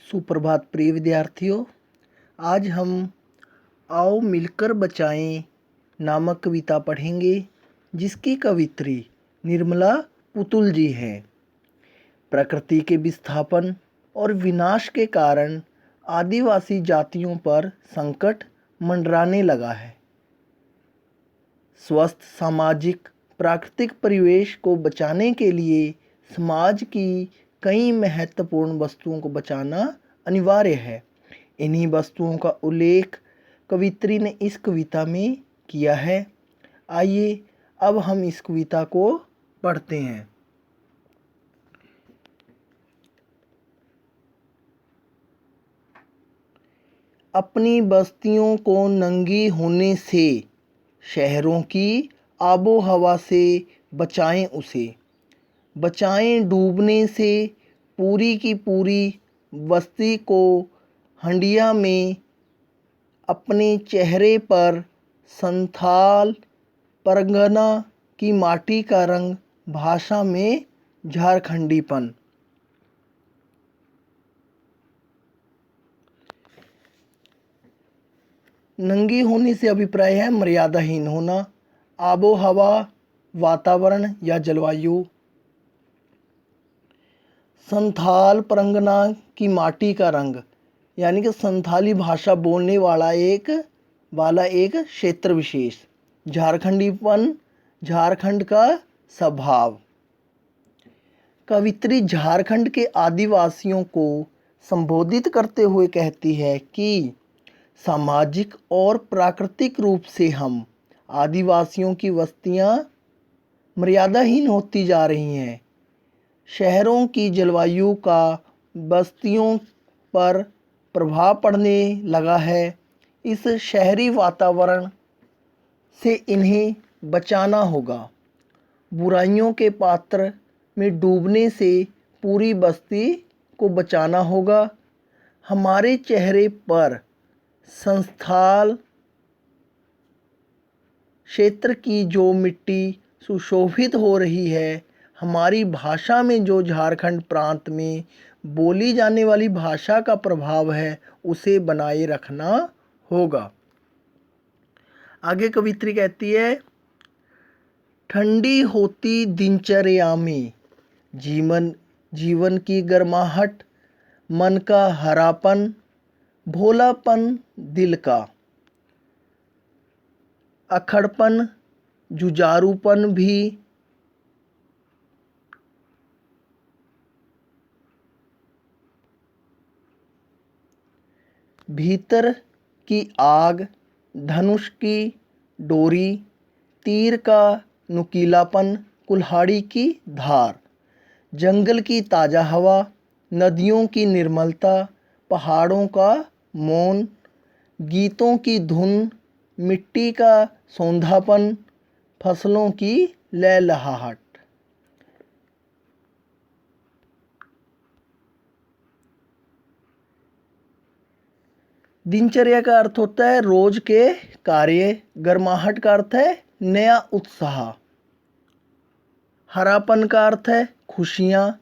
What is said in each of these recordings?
सुप्रभात प्रिय विद्यार्थियों। आज हम आओ मिलकर बचाएं नामक कविता पढ़ेंगे, जिसकी कवित्री निर्मला पुतुल जी है। प्रकृति के विस्थापन और विनाश के कारण आदिवासी जातियों पर संकट मंडराने लगा है। स्वस्थ सामाजिक प्राकृतिक परिवेश को बचाने के लिए समाज की कई महत्वपूर्ण वस्तुओं को बचाना अनिवार्य है। इन्हीं वस्तुओं का उल्लेख कवित्री ने इस कविता में किया है। आइए अब हम इस कविता को पढ़ते हैं। अपनी बस्तियों को नंगी होने से, शहरों की आबो हवा से बचाएं उसे। बचाएं डूबने से पूरी की पूरी बस्ती को। हंडिया में अपने चेहरे पर संथाल परगना की माटी का रंग, भाषा में झारखंडीपन। नंगी होने से अभिप्राय है मर्यादाहीन होना। आबो हवा वातावरण या जलवायु। संथाल परगना की माटी का रंग यानी कि संथाली भाषा बोलने वाला एक क्षेत्र विशेष। झारखंडीपन झारखंड का स्वभाव। कवित्री झारखंड के आदिवासियों को संबोधित करते हुए कहती है कि सामाजिक और प्राकृतिक रूप से हम आदिवासियों की बस्तियां मर्यादाहीन होती जा रही हैं। शहरों की जलवायु का बस्तियों पर प्रभाव पड़ने लगा है। इस शहरी वातावरण से इन्हें बचाना होगा। बुराइयों के पात्र में डूबने से पूरी बस्ती को बचाना होगा। हमारे चेहरे पर संथाल क्षेत्र की जो मिट्टी सुशोभित हो रही है, हमारी भाषा में जो झारखंड प्रांत में बोली जाने वाली भाषा का प्रभाव है, उसे बनाए रखना होगा। आगे कवित्री कहती है, ठंडी होती दिनचर्या में जीवन की गर्माहट, मन का हरापन, भोलापन दिल का, अखड़पन जुझारूपन भी भीतर की आग, धनुष की डोरी, तीर का नुकीलापन, कुल्हाड़ी की धार, जंगल की ताज़ा हवा, नदियों की निर्मलता, पहाड़ों का मौन, गीतों की धुन, मिट्टी का सौंधापन, फसलों की लहलहाहट। दिनचर्या का अर्थ होता है रोज के कार्य। गर्माहट का अर्थ है नया उत्साह। हरापन का अर्थ है खुशियाँ।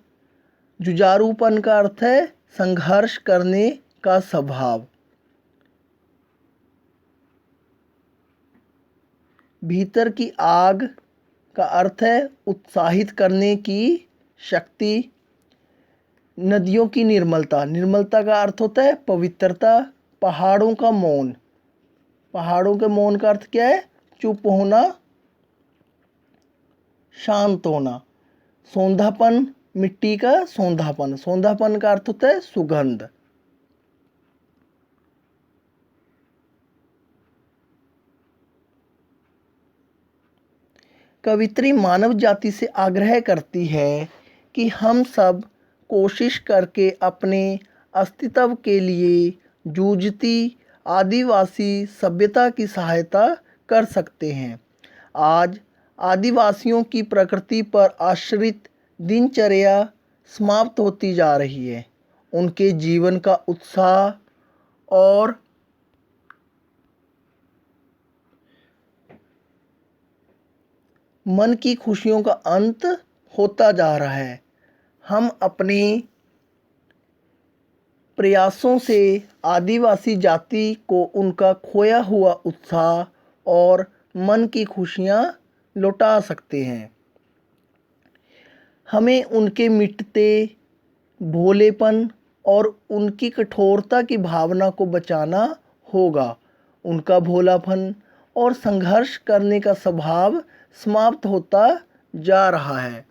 जुझारूपन का अर्थ है संघर्ष करने का स्वभाव। भीतर की आग का अर्थ है उत्साहित करने की शक्ति। नदियों की निर्मलता, निर्मलता का अर्थ होता है पवित्रता। पहाड़ों का मौन, पहाड़ों के मौन का अर्थ क्या है? चुप होना, शांत होना। सौंधापन, मिट्टी का सौंधापन, सौंधापन का अर्थ होता है सुगंध। कवित्री मानव जाति से आग्रह करती है कि हम सब कोशिश करके अपने अस्तित्व के लिए जूझती आदिवासी सभ्यता की सहायता कर सकते हैं। आज आदिवासियों की प्रकृति पर आश्रित दिनचर्या समाप्त होती जा रही है। उनके जीवन का उत्साह और मन की खुशियों का अंत होता जा रहा है। हम अपने प्रयासों से आदिवासी जाति को उनका खोया हुआ उत्साह और मन की खुशियाँ लौटा सकते हैं। हमें उनके मिटते भोलेपन और उनकी कठोरता की भावना को बचाना होगा। उनका भोलापन और संघर्ष करने का स्वभाव समाप्त होता जा रहा है।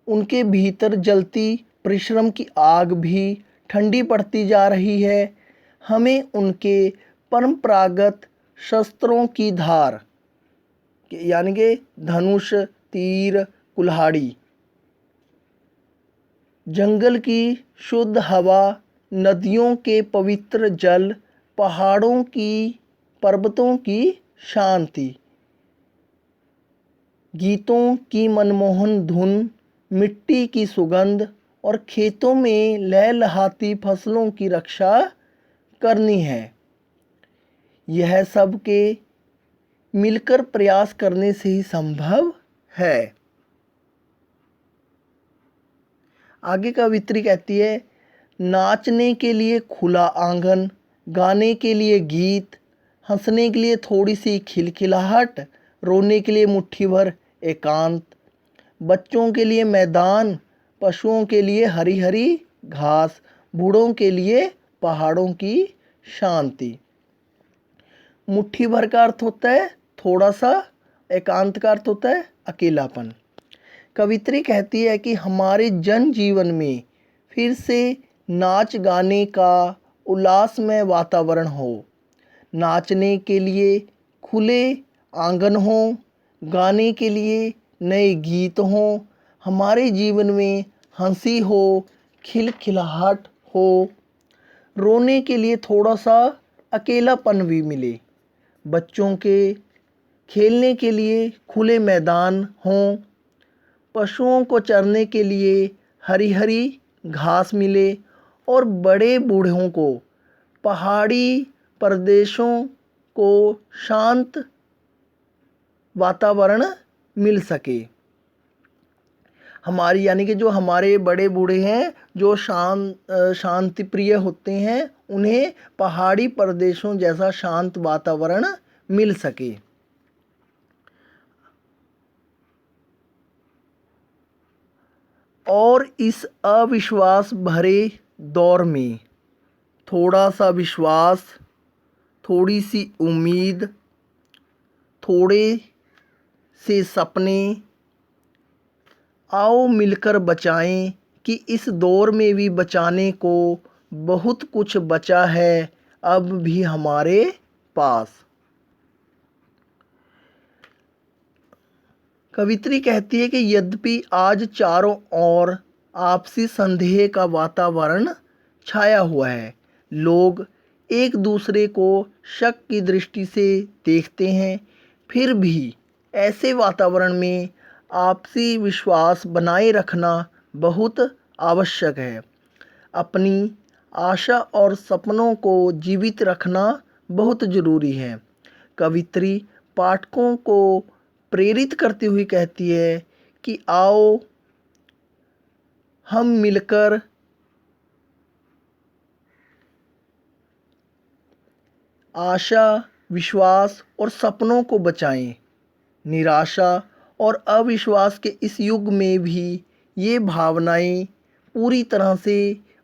उनके भीतर जलती परिश्रम की आग भी ठंडी पड़ती जा रही है। हमें उनके परंपरागत शस्त्रों की धार यानी कि धनुष, तीर, कुल्हाड़ी, जंगल की शुद्ध हवा, नदियों के पवित्र जल, पहाड़ों की पर्वतों की शांति, गीतों की मनमोहन धुन, मिट्टी की सुगंध और खेतों में लहलहाती फसलों की रक्षा करनी है। यह सब के मिलकर प्रयास करने से ही संभव है। आगे कवित्री कहती है, नाचने के लिए खुला आंगन, गाने के लिए गीत, हंसने के लिए थोड़ी सी खिलखिलाहट, रोने के लिए मुट्ठी भर एकांत, बच्चों के लिए मैदान, पशुओं के लिए हरी हरी घास, बूढ़ों के लिए पहाड़ों की शांति। मुट्ठी भर का अर्थ होता है थोड़ा सा, एकांत का अर्थ होता है अकेलापन। कवित्री कहती है कि हमारे जनजीवन में फिर से नाच गाने का उल्लासमय वातावरण हो, नाचने के लिए खुले आंगन हो, गाने के लिए नए गीत हों, हमारे जीवन में हंसी हो, खिलखिलाहट हो, रोने के लिए थोड़ा सा अकेलापन भी मिले, बच्चों के खेलने के लिए खुले मैदान हों, पशुओं को चरने के लिए हरी हरी घास मिले और बड़े बूढ़ों को पहाड़ी प्रदेशों को शांत वातावरण मिल सके। हमारी यानी कि जो हमारे बड़े बूढ़े हैं, जो शांति प्रिय होते हैं, उन्हें पहाड़ी प्रदेशों जैसा शांत वातावरण मिल सके। और इस अविश्वास भरे दौर में थोड़ा सा विश्वास, थोड़ी सी उम्मीद, थोड़े से सपने, आओ मिलकर बचाएं कि इस दौर में भी बचाने को बहुत कुछ बचा है अब भी हमारे पास। कवित्री कहती है कि यद्यपि आज चारों ओर आपसी संदेह का वातावरण छाया हुआ है, लोग एक दूसरे को शक की दृष्टि से देखते हैं, फिर भी ऐसे वातावरण में आपसी विश्वास बनाए रखना बहुत आवश्यक है। अपनी आशा और सपनों को जीवित रखना बहुत ज़रूरी है। कवित्री पाठकों को प्रेरित करती हुई कहती है कि आओ हम मिलकर आशा, विश्वास और सपनों को बचाएं। निराशा और अविश्वास के इस युग में भी ये भावनाएं पूरी तरह से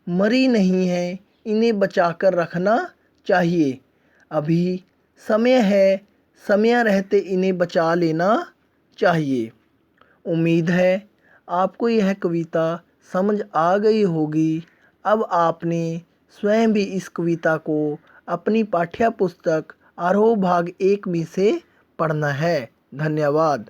मरी नहीं हैं, इन्हें बचाकर रखना चाहिए। अभी समय है, समय रहते इन्हें बचा लेना चाहिए। उम्मीद है आपको यह कविता समझ आ गई होगी। अब आपने स्वयं भी इस कविता को अपनी पाठ्य पुस्तक आरोह भाग 1 में से पढ़ना है। धन्यवाद।